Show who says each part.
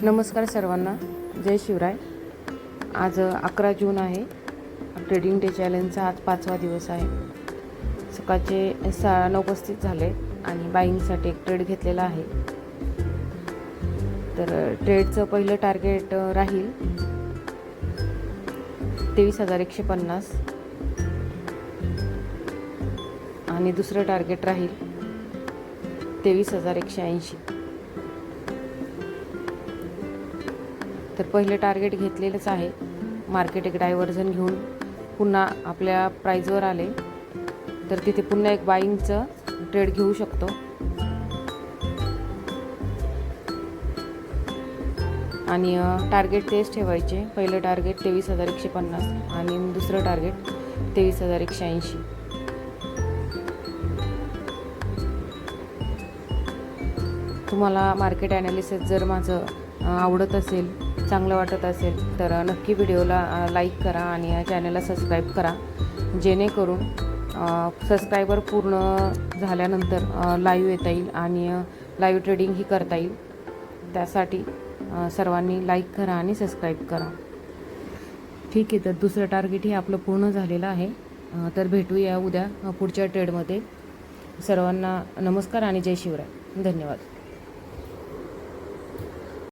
Speaker 1: नमस्कार सर्वांना, जय शिवराय। आज 11 जून आहे। ट्रेडिंग डे चॅलेंजचा आज 5वा दिवस आहे। सकाळचे 9:35 झाले आणि बाईंगसाठी एक ट्रेड घेतलेला आहे। तर ट्रेडचं पहिलं टार्गेट राहील 23,150 आणि दुसरं टार्गेट राहील 23,180। तर पहिले टार्गेट घेतलेलंच आहे। मार्केट एक डायव्हर्जन घेऊन पुन्हा आपल्या प्राईजवर आले तर तिथे पुन्हा एक बाईंगचं ट्रेड घेऊ शकतो आणि टार्गेट तेच ठेवायचे। पहिलं टार्गेट 23,150 आणि दुसरं टार्गेट 23,180। तुम्हाला मार्केट ॲनालिसिस जर माझं आवडत असेल, चांगलं वाटत असेल तर नक्की व्हिडिओला लाईक करा आणि या चॅनलला सबस्क्राईब करा, जेणेकरून सबस्क्रायबर पूर्ण झाल्यानंतर लाईव्ह येता येईल आणि लाईव्ह ट्रेडिंगही करता येईल। त्यासाठी सर्वांनी लाईक करा आणि सबस्क्राईब करा। ठीक आहे, तर दुसरं टार्गेटही आपलं पूर्ण झालेलं आहे। तर भेटूया उद्या पुढच्या ट्रेडमध्ये। सर्वांना नमस्कार आणि जय शिवराय। धन्यवाद।